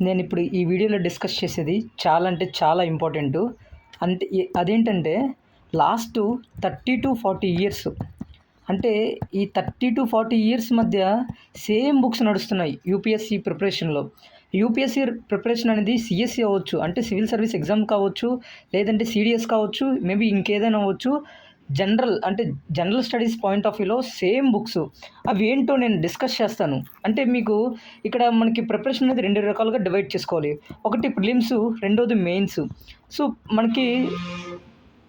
నేను ఇప్పుడు ఈ వీడియోలో డిస్కస్ చేసేది చాలా అంటే చాలా ఇంపార్టెంటు. అంటే అదేంటంటే లాస్ట్ 30-40 ఇయర్స్, అంటే ఈ 30-40 ఇయర్స్ మధ్య సేమ్ బుక్స్ నడుస్తున్నాయి యూపీఎస్సీ ప్రిపరేషన్లో. యూపీఎస్సీ ప్రిపరేషన్ అనేది సిఎస్సి అవ్వచ్చు, అంటే సివిల్ సర్వీస్ ఎగ్జామ్ కావచ్చు, లేదంటే సిడిఎస్ కావచ్చు, మేబీ ఇంకేదైనా అవ్వచ్చు. జనరల్ స్టడీస్ పాయింట్ ఆఫ్ వ్యూలో సేమ్ బుక్స్ అవి ఏంటో నేను డిస్కస్ చేస్తాను. అంటే మీకు ఇక్కడ మనకి ప్రిపరేషన్ అనేది 2 రకాలుగా డివైడ్ చేసుకోవాలి. ఒకటి ప్రిలిమ్స్, రెండోది మెయిన్స్. సో మనకి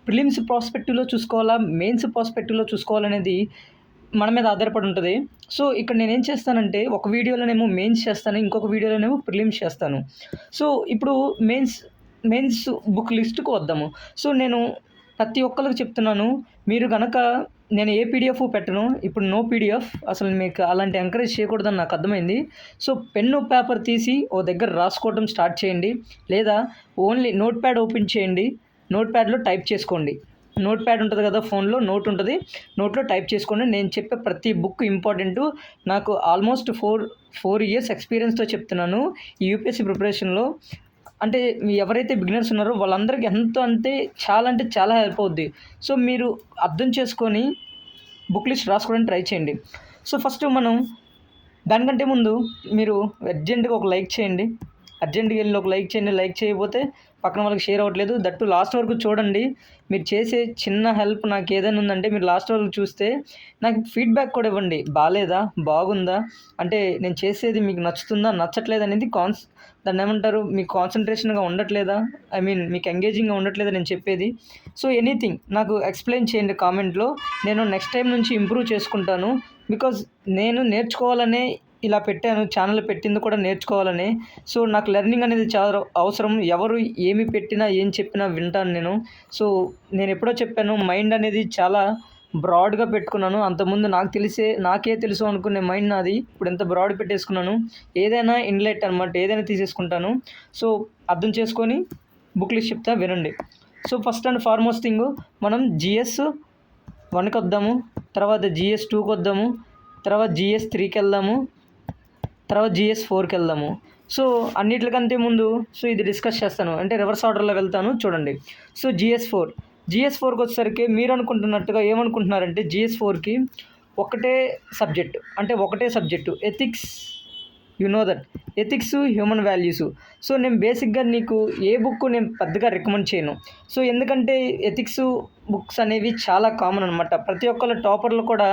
ప్రిలిమ్స్ ప్రాస్పెక్టివ్లో చూసుకోవాలా, మెయిన్స్ ప్రాస్పెక్టివ్లో చూసుకోవాలనేది మన మీద ఆధారపడి ఉంటుంది. సో ఇక్కడ నేనేం చేస్తానంటే ఒక వీడియోలోనేమో మెయిన్స్ చేస్తాను, ఇంకొక వీడియోలోనేమో ప్రిలిమ్స్ చేస్తాను. సో ఇప్పుడు మెయిన్స్ బుక్ లిస్ట్కి వద్దాము. సో నేను ప్రతి ఒక్కరికి చెప్తున్నాను, మీరు కనుక నేను ఏ పీడిఎఫ్ పెట్టను, ఇప్పుడు నో పీడిఎఫ్, అసలు మీకు అలాంటి ఎంకరేజ్ చేయకూడదని నాకు అర్థమైంది. సో పెన్ను పేపర్ తీసి ఓ దగ్గర రాసుకోవడం స్టార్ట్ చేయండి, లేదా ఓన్లీ నోట్ ప్యాడ్ ఓపెన్ చేయండి, నోట్ ప్యాడ్లో టైప్ చేసుకోండి. నోట్ ప్యాడ్ ఉంటుంది కదా, ఫోన్లో నోట్ ఉంటుంది, నోట్లో టైప్ చేసుకోండి. నేను చెప్పే ప్రతి బుక్ ఇంపార్టెంటు. నాకు ఆల్మోస్ట్ ఫోర్ ఇయర్స్ ఎక్స్పీరియన్స్తో చెప్తున్నాను ఈ యూపీఎస్సీ ప్రిపరేషన్లో. అంటే ఎవరైతే బిగినర్స్ ఉన్నారో వాళ్ళందరికీ అంటే చాలా హెల్ప్ అవుద్ది. సో మీరు అర్థం చేసుకొని బుక్ లిస్ట్ రాసుకోవడానికి ట్రై చేయండి. సో ఫస్ట్ మనం దానికంటే ముందు మీరు అర్జెంటుగా ఒక లైక్ చేయండి. అర్జెంటుగా వెళ్ళి ఒక లైక్ చేయండి. లైక్ చేయకపోతే పక్కన వాళ్ళకి షేర్ అవ్వట్లేదు. దట్టు లాస్ట్ వరకు చూడండి. మీరు చేసే చిన్న హెల్ప్ నాకు ఏదైనా ఉందంటే మీరు లాస్ట్ వరకు చూస్తే నాకు ఫీడ్బ్యాక్ కూడా ఇవ్వండి. బాగాలేదా, బాగుందా, అంటే నేను చేసేది మీకు నచ్చుతుందా, నచ్చట్లేదు అనేది దాన్ని ఏమంటారు, మీకు కాన్సన్ట్రేషన్గా ఉండట్లేదా, మీకు ఎంగేజింగ్గా ఉండట్లేదా నేను చెప్పేది. సో ఎనీథింగ్ నాకు ఎక్స్ప్లెయిన్ చేయండి కామెంట్లో. నేను నెక్స్ట్ టైం నుంచి ఇంప్రూవ్ చేసుకుంటాను. బికాజ్ నేను నేర్చుకోవాలనే ఇలా పెట్టాను, ఛానల్ పెట్టింది కూడా నేర్చుకోవాలని. సో నాకు లెర్నింగ్ అనేది చాలా అవసరం. ఎవరు ఏమి పెట్టినా ఏం చెప్పినా వింటాను నేను. సో నేను ఎప్పుడో చెప్పాను, మైండ్ అనేది చాలా బ్రాడ్గా పెట్టుకున్నాను. అంతకుముందు నాకే తెలుసు అనుకునే మైండ్ నాది ఇప్పుడు ఎంత బ్రాడ్ పెట్టేసుకున్నాను. ఏదైనా ఇన్లెట్ అనమాట, ఏదైనా తీసేసుకుంటాను. సో అర్థం చేసుకొని బుక్ లిస్ట్ చెప్తా వినండి. So first and foremost thing, మనం GS 1కి వద్దాము, తర్వాత GS 2కి వద్దాము, తర్వాత GS 3కి వెళ్దాము, తర్వాత GS 4కి వెళ్దాము. సో అన్నిటికంటే ముందు ఇది డిస్కస్ చేస్తాను, అంటే రివర్స్ ఆర్డర్లో వెళ్తాను చూడండి. సో GS 4కి వచ్చేసరికి మీరు అనుకుంటున్నట్టుగా ఏమనుకుంటున్నారంటే GS 4కి ఒకటే subject ethics, that ethics, human values. So నేను బేసిక్గా నీకు ఏ బుక్ నేను పెద్దగా రికమెండ్ చేయను. సో ఎందుకంటే ఎథిక్స్ బుక్స్ అనేవి చాలా కామన్ అనమాట. ప్రతి ఒక్కళ్ళ టాపర్లు కూడా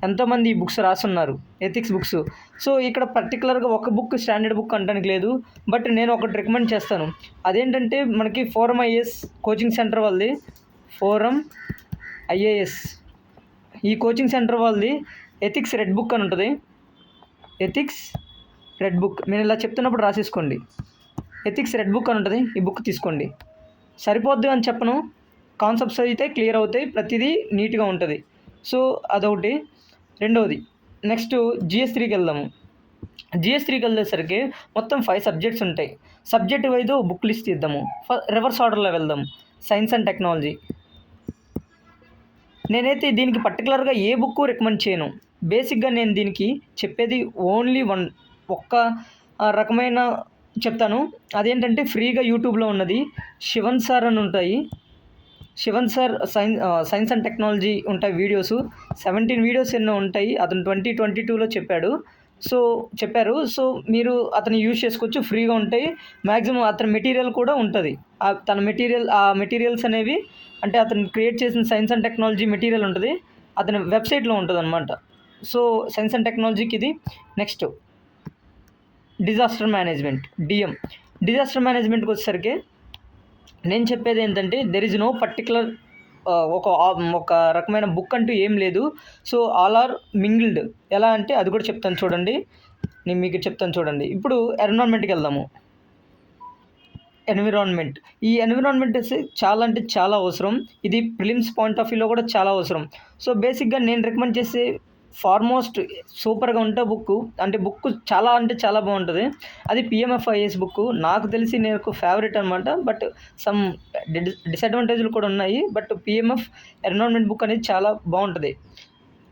ఎంతోమంది ఈ బుక్స్ రాసున్నారు, ఎథిక్స్ బుక్స్. సో ఇక్కడ పర్టికులర్గా ఒక బుక్ స్టాండర్డ్ బుక్ అనడానికి లేదు, బట్ నేను ఒకటి రికమెండ్ చేస్తాను. అదేంటంటే మనకి ఫోరం IAS కోచింగ్ సెంటర్ వాళ్ళది, ఫోరం IAS ఈ కోచింగ్ సెంటర్ వాళ్ళది ఎథిక్స్ రెడ్ బుక్ అని ఉంటుంది. ఎథిక్స్ రెడ్ బుక్ నేను ఇలా చెప్తున్నప్పుడు రాసేసుకోండి. ఎథిక్స్ రెడ్ బుక్ అని ఉంటుంది, ఈ బుక్ తీసుకోండి. సరిపోద్ది అని చెప్పను, కాన్సెప్ట్స్ అయితే క్లియర్ అవుతాయి, ప్రతిదీ నీట్గా ఉంటుంది. సో అదొకటి. రెండవది, నెక్స్ట్ GS 3కి వెళ్దాము. GS 3కి వెళ్ళేసరికి మొత్తం 5 సబ్జెక్ట్స్ ఉంటాయి. సబ్జెక్ట్ వైజ్ బుక్ లిస్ట్ తీద్దాము. రివర్స్ ఆర్డర్లో వెళ్దాం. Science and technology. నేనైతే దీనికి పర్టికులర్గా ఏ బుక్ రికమెండ్ చేయను. బేసిక్గా నేను దీనికి చెప్పేది ఓన్లీ ఒక్క రకమైన చెప్తాను. అదేంటంటే ఫ్రీగా యూట్యూబ్లో ఉన్నది, శివన్ సార్ అని ఉంటాయి. Sivan sir science and technology ఉంటాయి వీడియోస్, 17 వీడియోస్ ఎన్నో ఉంటాయి. అతను 2022లో చెప్పారు. సో మీరు అతను యూజ్ చేసుకోవచ్చు, ఫ్రీగా ఉంటాయి. మ్యాక్సిమం అతని మెటీరియల్ కూడా ఉంటుంది. ఆ మెటీరియల్స్ అనేవి, అంటే అతను క్రియేట్ చేసిన సైన్స్ అండ్ టెక్నాలజీ మెటీరియల్ ఉంటుంది, అతని వెబ్సైట్లో ఉంటుంది అనమాట. సో సైన్స్ అండ్ టెక్నాలజీకి ఇది. Next disaster management, DM. Disaster మేనేజ్మెంట్కి వచ్చేసరికి నేను చెప్పేది ఏంటంటే దెర్ ఈజ్ నో పర్టికులర్ ఒక రకమైన బుక్ అంటూ ఏం లేదు. So all are mingled. ఎలా అంటే అది కూడా చెప్తాను చూడండి, నేను మీకు చెప్తాను చూడండి. ఇప్పుడు ఎన్విరాన్మెంట్కి వెళ్దాము. ఈ ఎన్విరాన్మెంట్ చాలా అవసరం. ఇది ప్రిలిమ్స్ పాయింట్ ఆఫ్ వ్యూలో కూడా చాలా అవసరం. సో బేసిక్గా నేను రికమెండ్ చేసే ఫార్మోస్ట్ సూపర్గా ఉంటే బుక్ చాలా బాగుంటుంది. అది PMFIS బుక్. నాకు తెలిసి నాకు ఫేవరెట్ అనమాట. బట్ సమ్ డిసడ్వాంటేజ్లు కూడా ఉన్నాయి. బట్ PMF ఎన్విరాన్మెంట్ బుక్ అనేది చాలా బాగుంటుంది.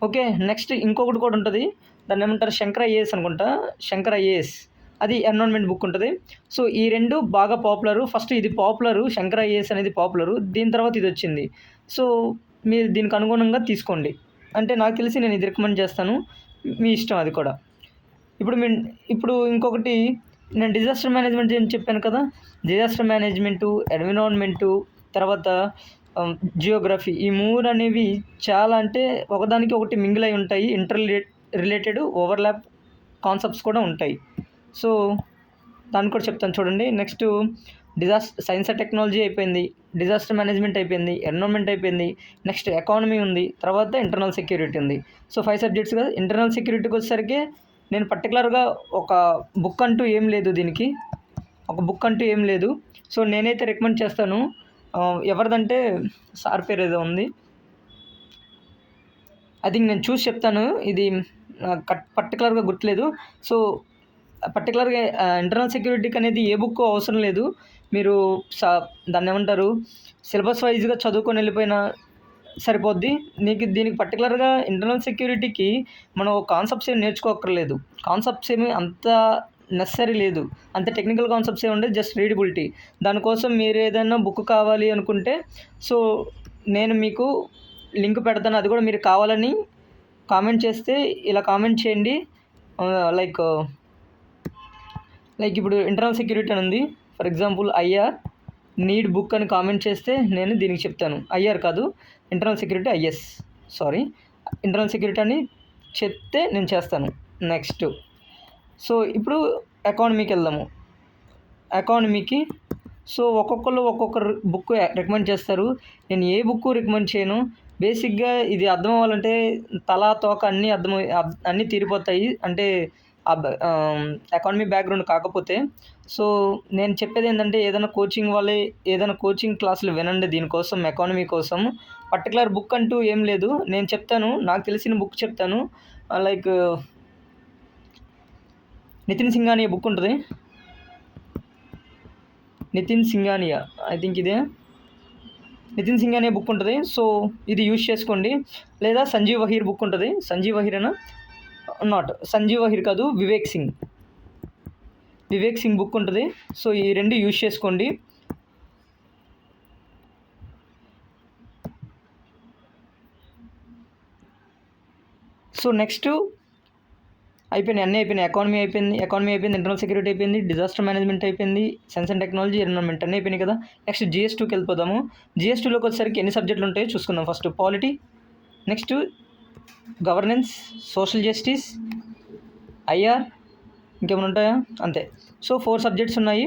ఓకే, నెక్స్ట్ ఇంకొకటి కూడా ఉంటుంది, దాన్ని ఏమంటారు, శంకర్ IAS అనుకుంటా. శంకర్ IAS అది ఎన్విరాన్మెంట్ బుక్ ఉంటుంది. సో ఈ 2 బాగా పాపులరు. ఫస్ట్ ఇది పాపులరు, శంకర ఐఏఎస్ అనేది పాపులరు. దీని తర్వాత ఇది వచ్చింది. సో మీరు దీనికి అనుగుణంగా తీసుకోండి. అంటే నాకు తెలిసి నేను ఇది రికమెండ్ చేస్తాను. మీ ఇష్టం అది కూడా. ఇప్పుడు ఇంకొకటి, నేను డిజాస్టర్ మేనేజ్మెంట్ అని చెప్పాను కదా! డిజాస్టర్ మేనేజ్మెంటు, ఎన్విరాన్మెంటు, తర్వాత జియోగ్రఫీ, ఈ 3 అనేవి చాలా అంటే ఒకదానికి ఒకటి మింగిల్ అయి ఉంటాయి. రిలేటెడ్ ఓవర్‌లాప్ కాన్సెప్ట్స్ కూడా ఉంటాయి. సో దాన్ని కూడా చెప్తాను చూడండి. నెక్స్ట్ సైన్స్ అండ్ టెక్నాలజీ అయిపోయింది, డిజాస్టర్ మేనేజ్మెంట్ అయిపోయింది, ఎన్విరాన్మెంట్ అయిపోయింది, నెక్స్ట్ ఎకానమీ ఉంది, తర్వాత ఇంటర్నల్ సెక్యూరిటీ ఉంది. సో 5 సబ్జెక్ట్స్ కదా. ఇంటర్నల్ సెక్యూరిటీకి వచ్చేసరికి నేను పర్టికులర్గా ఒక బుక్ అంటూ ఏం లేదు దీనికి. సో నేనైతే రికమెండ్ చేస్తాను. ఎవరిదంటే సార్ పేరు ఏదో ఉంది, అది నేను చూసి చెప్తాను. ఇది పర్టికులర్గా గుర్తులేదు. సో పర్టికులర్గా ఇంటర్నల్ సెక్యూరిటీకి అనేది ఏ బుక్ అవసరం లేదు. మీరు దాన్ని ఏమంటారు, సిలబస్ వైజ్గా చదువుకొని వెళ్ళిపోయినా సరిపోద్ది. దీనికి పర్టికులర్గా ఇంటర్నల్ సెక్యూరిటీకి మనం కాన్సెప్ట్స్ ఏమి నేర్చుకోక్కర్లేదు. కాన్సెప్ట్స్ ఏమి అంత నెసరీ లేదు. అంత టెక్నికల్ కాన్సెప్ట్స్ ఏమి ఉండదు, జస్ట్ రీడబిలిటీ. దానికోసం మీరు ఏదైనా బుక్ కావాలి అనుకుంటే సో నేను మీకు లింక్ పెడతాను. అది కూడా మీరు కావాలని కామెంట్ చేస్తే ఇలా కామెంట్ చేయండి. లైక్ ఇప్పుడు ఇంటర్నల్ సెక్యూరిటీ అని ఉంది. For example IR need book అని కామెంట్ చేస్తే నేను దీనికి చెప్తాను. ఐఆర్ కాదు, ఇంటర్నల్ సెక్యూరిటీ ఇంటర్నల్ సెక్యూరిటీ అని చెప్తే నేను చేస్తాను. నెక్స్ట్ సో ఇప్పుడు ఎకానమీకి వెళ్దాము. ఎకానమీకి సో ఒక్కొక్కరు బుక్ రికమెండ్ చేస్తారు. నేను ఏ బుక్ రికమెండ్ చేయను. బేసిక్గా ఇది అర్థం అవ్వాలంటే తలా తోక అన్నీ తీరిపోతాయి. అంటే ఎకానమీ బ్యాక్గ్రౌండ్ కాకపోతే. సో నేను చెప్పేది ఏంటంటే ఏదైనా కోచింగ్ క్లాసులు వినండి. దీనికోసం ఎకానమీ కోసం పర్టికులర్ బుక్ అంటూ ఏం లేదు. నేను చెప్తాను, నాకు తెలిసిన బుక్ చెప్తాను. లైక్ నితిన్ సింఘానియా బుక్ ఉంటుంది. నితిన్ సింఘానియా బుక్ ఉంటుంది. సో ఇది యూజ్ చేసుకోండి. లేదా సంజీవ్ వహీర్ బుక్ ఉంటుంది. సంజీవ్ వహీర్ కాదు, వివేక్ సింగ్ బుక్ ఉంటుంది. సో ఈ 2 యూజ్ చేసుకోండి. సో నెక్స్ట్ అన్నీ అయిపోయినాయి. ఎకానమీ అయిపోయింది, ఇంటర్నల్ సెక్యూరిటీ అయిపోయింది, డిజాస్టర్ మేనేజ్మెంట్ అయిపోయింది, సైన్స్ అండ్ టెక్నాలజీ, ఎన్విరాన్మెంట్ అన్నీ అయిపోయినాయి కదా. నెక్స్ట్ GS2కి వెళ్ళిపోదాము. GS2లోకి వచ్చేసరికి ఎన్ని సబ్జెక్టులు ఉంటాయో చూసుకుందాం. First polity, next governance, social justice, IR, ఇంకేమైనా ఉంటాయా? అంతే. సో 4 సబ్జెక్ట్స్ ఉన్నాయి.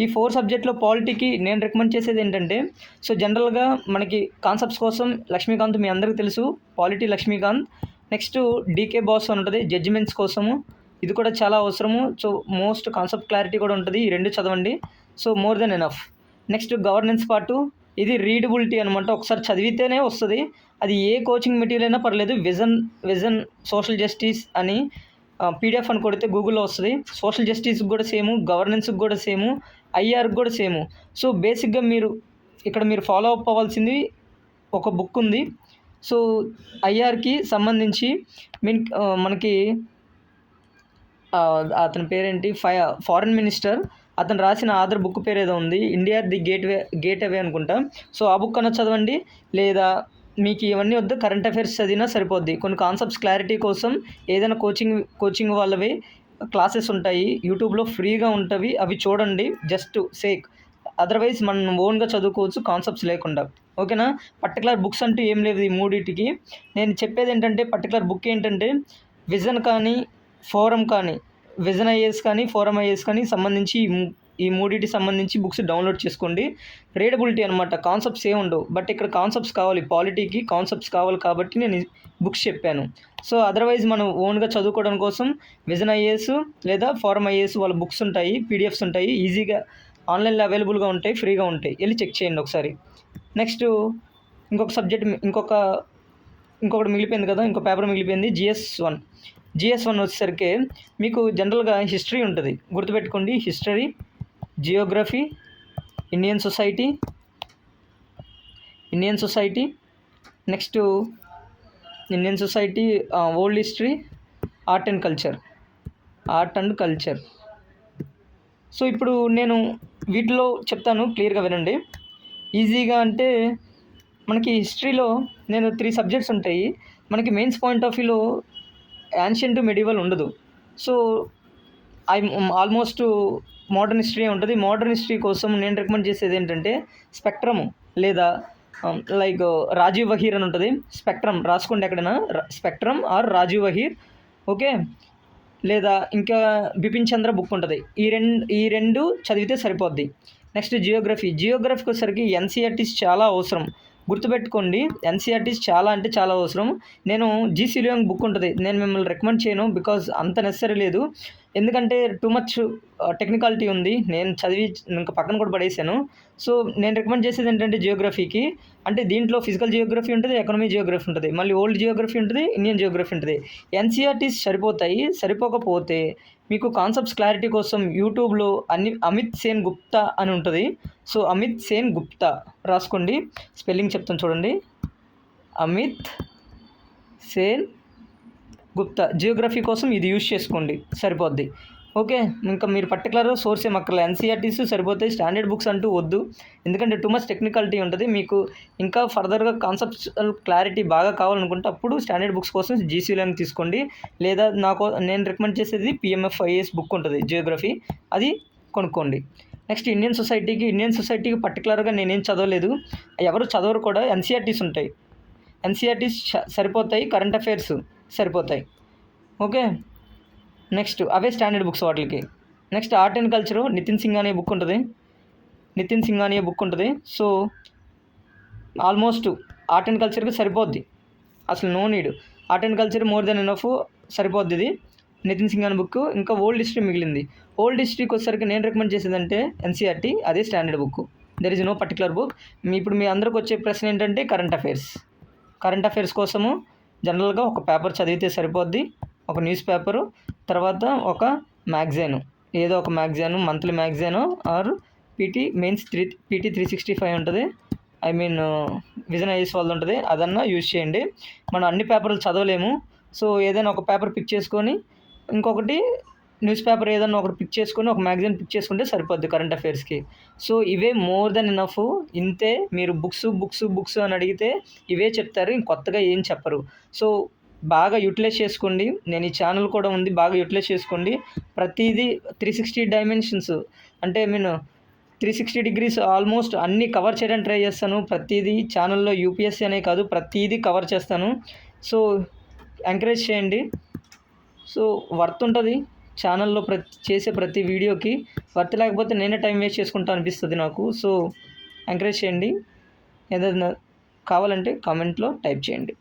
ఈ 4 సబ్జెక్ట్లో పాలిటీకి నేను రికమెండ్ చేసేది ఏంటంటే, సో జనరల్గా మనకి కాన్సెప్ట్స్ కోసం లక్ష్మీకాంత్ మీ అందరికీ తెలుసు, polity Laxmikanth. Next DK Basu అని ఉంటుంది జడ్జిమెంట్స్ కోసము, ఇది కూడా చాలా అవసరము. సో మోస్ట్ కాన్సెప్ట్ క్లారిటీ కూడా ఉంటుంది. ఈ 2 చదవండి. So more than enough. Next governance part, ఇది రీడబిలిటీ అనమాట. ఒకసారి చదివితేనే వస్తుంది. అది ఏ కోచింగ్ మెటీరియల్ అయినా పర్లేదు. విజన్ సోషల్ జస్టిస్ అని PDF అని కొడితే గూగుల్లో వస్తుంది. సోషల్ జస్టిస్కి కూడా సేము, గవర్నెన్స్కి కూడా సేము, ఐఆర్కి కూడా సేము. సో బేసిక్గా మీరు ఫాలో అప్ అవ్వాల్సింది ఒక బుక్ ఉంది. సో ఐఆర్కి సంబంధించి మనకి అతని పేరేంటి, ఫారెన్ మినిస్టర్ అతను రాసిన ఆధార్ బుక్ పేరు ఏదో ఉంది, ఇండియా ది గేట్ అవే అనుకుంటా. సో ఆ బుక్ అన్న చదవండి. లేదా మీకు ఇవన్నీ వద్దు, కరెంట్ అఫైర్స్ చదివినా సరిపోద్ది. కొన్ని కాన్సెప్ట్స్ క్లారిటీ కోసం ఏదైనా కోచింగ్ వాళ్ళవి క్లాసెస్ ఉంటాయి యూట్యూబ్లో, ఫ్రీగా ఉంటవి, అవి చూడండి. జస్ట్ సేక్, అదర్వైజ్ మనం ఓన్గా చదువుకోవచ్చు కాన్సెప్ట్స్ లేకుండా. ఓకేనా. పర్టికులర్ బుక్స్ అంటూ ఏం లేవు ఈ 3టికి. నేను చెప్పేది ఏంటంటే పర్టికులర్ బుక్ ఏంటంటే విజన్ కానీ ఫోరం కానీ, విజన్ ఐఏఎస్ కానీ ఫోరం ఐఏఎస్ కానీ సంబంధించి ఈ 3టికి సంబంధించి బుక్స్ డౌన్లోడ్ చేసుకోండి. రీడబిలిటీ అనమాట, కాన్సెప్ట్స్ ఏమి ఉండవు. బట్ ఇక్కడ కాన్సెప్ట్స్ కావాలి, పాలిటీకి కాన్సెప్ట్స్ కావాలి కాబట్టి నేను బుక్స్ చెప్పాను. సో అదర్వైజ్ మనం ఓన్గా చదువుకోవడం కోసం విజన్ ఐఏఎస్ లేదా ఫోరం ఐఏఎస్ వాళ్ళ బుక్స్ ఉంటాయి, PDFs ఉంటాయి, ఈజీగా ఆన్లైన్లో అవైలబుల్గా ఉంటాయి, ఫ్రీగా ఉంటాయి, వెళ్ళి చెక్ చేయండి ఒకసారి. నెక్స్ట్ ఇంకొక సబ్జెక్ట్ ఇంకొకటి మిగిలిపోయింది కదా, ఇంకో పేపర్ మిగిలిపోయింది, GS1 వచ్చేసరికి మీకు జనరల్గా హిస్టరీ ఉంటుంది, గుర్తుపెట్టుకోండి. History, Geography, Indian society, next Indian society, old history, art and culture. Art and culture. So ఇప్పుడు నేను వీటిలో చెప్తాను, క్లియర్గా వినండి. ఈజీగా అంటే మనకి హిస్టరీలో నేను 3 సబ్జెక్ట్స్ ఉంటాయి. మనకి మెయిన్స్ పాయింట్ ఆఫ్ వ్యూలో యాన్షియంట్ మెడివల్ ఉండదు. సో ఆల్మోస్ట్ మోడర్న్ హిస్టరీ ఉంటుంది. మోడర్న్ హిస్టరీ కోసం నేను రికమెండ్ చేసేది ఏంటంటే స్పెక్ట్రమ్, లేదా లైక్ రాజీవ్ వహీర్ అని ఉంటుంది. స్పెక్ట్రమ్ రాసుకోండి ఎక్కడైనా, spectrum are Rajiv Waheer, okay. లేదా ఇంకా బిపిన్ చంద్ర బుక్ ఉంటుంది. ఈ రెండు చదివితే సరిపోద్ది. నెక్స్ట్ జియోగ్రఫీకి వచ్చేసరికి ఎన్సీఆర్టీస్ చాలా అవసరం. గుర్తుపెట్టుకోండి, ఎన్సీఆర్టీస్ చాలా అంటే చాలా అవసరం. నేను జీసీ లియోంగ్ బుక్ ఉంటుంది, నేను మిమ్మల్ని రికమెండ్ చేయను, బికాజ్ అంత నెసరీ లేదు. ఎందుకంటే టూ మచ్ టెక్నికాలిటీ ఉంది. నేను చదివి ఇంకా పక్కన కూడా పడేసాను. సో నేను రికమెండ్ చేసేది ఏంటంటే జియోగ్రఫీకి, అంటే దీంట్లో ఫిజికల్ జియోగ్రఫీ ఉంటుంది, ఎకనామీ జియోగ్రఫీ ఉంటుంది, మళ్ళీ ఓల్డ్ జియోగ్రఫీ ఉంటుంది, ఇండియన్ జియోగ్రఫీ ఉంటుంది. ఎన్సీఆర్టీస్ సరిపోతాయి. సరిపోకపోతే మీకు కాన్సెప్ట్స్ క్లారిటీ కోసం యూట్యూబ్లో అమిత్ సేన్ గుప్తా అని ఉంటుంది. సో అమిత్ సేన్ గుప్తా రాసుకోండి, స్పెల్లింగ్ చెప్తాను చూడండి. అమిత్ సేన్ గుప్తా, జియోగ్రఫీ కోసం ఇది యూజ్ చేసుకోండి, సరిపోద్ది, ఓకే. ఇంకా మీరు పర్టికులర్ సోర్స్ ఏమక్కర్లేదు, ఎన్సీఆర్టీస్ సరిపోతాయి. స్టాండర్డ్ బుక్స్ అంటూ వద్దు, ఎందుకంటే టూ మచ్ టెక్నికాలిటీ ఉంటుంది. మీకు ఇంకా ఫర్దర్గా కాన్సెప్చువల్ క్లారిటీ బాగా కావాలనుకుంటే అప్పుడు స్టాండర్డ్ బుక్స్ కోసం జీసీ లియోంగ్ తీసుకోండి. లేదా నేను రికమెండ్ చేసేది పిఎంఎఫ్ ఐఏఎస్ బుక్ ఉంటుంది జియోగ్రఫీ, అది కొనుక్కోండి. నెక్స్ట్ ఇండియన్ సొసైటీకి పర్టికులర్గా నేనేం చదవలేదు, ఎవరు చదవరు కూడా. ఎన్సీఆర్టీస్ ఉంటాయి, ఎన్సీఆర్టీస్ సరిపోతాయి. కరెంట్ అఫైర్స్ సరిపోతాయి, ఓకే. నెక్స్ట్ అవే స్టాండర్డ్ బుక్స్ వాటికి. Next art and culture Nitin Singhania book ఉంటుంది. సో ఆల్మోస్ట్ ఆర్ట్ అండ్ కల్చర్కి సరిపోద్ది, అసలు no need. Art and culture more than enough, సరిపోద్ది ఇది నితిన్ సింఘానియా బుక్. ఇంకా ఓల్డ్ హిస్టరీ మిగిలింది. ఓల్డ్ హిస్టరీకి వచ్చేసరికి నేను రికమెండ్ చేసేదంటే ఎన్సీఆర్టీ, అదే standard book. There is no particular book. ఇప్పుడు మీ అందరికి వచ్చే ప్రశ్న ఏంటంటే కరెంట్ అఫైర్స్ కోసము జనరల్గా ఒక పేపర్ చదివితే సరిపోద్ది, ఒక న్యూస్ పేపరు, తర్వాత ఒక మ్యాగజైన్, ఏదో ఒక magazine, monthly magazine or PT 365 ఉంటుంది, ఐ మీన్ విజన్ ఐఎస్ వాళ్ళది ఉంటుంది, అదన్నా యూజ్ చేయండి. మనం అన్ని పేపర్లు చదవలేము. సో ఏదైనా ఒక పేపర్ పిక్ చేసుకొని, ఇంకొకటి న్యూస్ పేపర్ ఏదైనా ఒకటి పిక్ చేసుకొని, ఒక మ్యాగజైన్ పిక్ చేసుకుంటే సరిపోద్ది కరెంట్ అఫైర్స్కి. సో ఇవే మోర్ దెన్ ఎనఫ్. ఇంతే, మీరు బుక్స్ అని అడిగితే ఇవే చెప్తారు, ఇంకొత్తగా ఏం చెప్పరు. సో బాగా యూటిలైజ్ చేసుకోండి. నేను ఈ ఛానల్ కూడా ఉంది, బాగా యూటిలైజ్ చేసుకోండి. ప్రతిదీ 360 డైమెన్షన్స్, అంటే 360 డిగ్రీస్ ఆల్మోస్ట్ అన్నీ కవర్ చేయడానికి ట్రై చేస్తాను. ప్రతిదీ ఛానల్లో యూపీఎస్సీ అనే కాదు, ప్రతిదీ కవర్ చేస్తాను. సో ఎంకరేజ్ చేయండి. సో వర్త్ ఉంటుంది ఛానల్లో చేసే ప్రతి వీడియోకి. వర్త్ లేకపోతే నేనే టైం వేస్ట్ చేసుకుంటా అనిపిస్తుంది నాకు. సో ఎంకరేజ్ చేయండి. ఏదైనా కావాలంటే కామెంట్లో టైప్ చేయండి.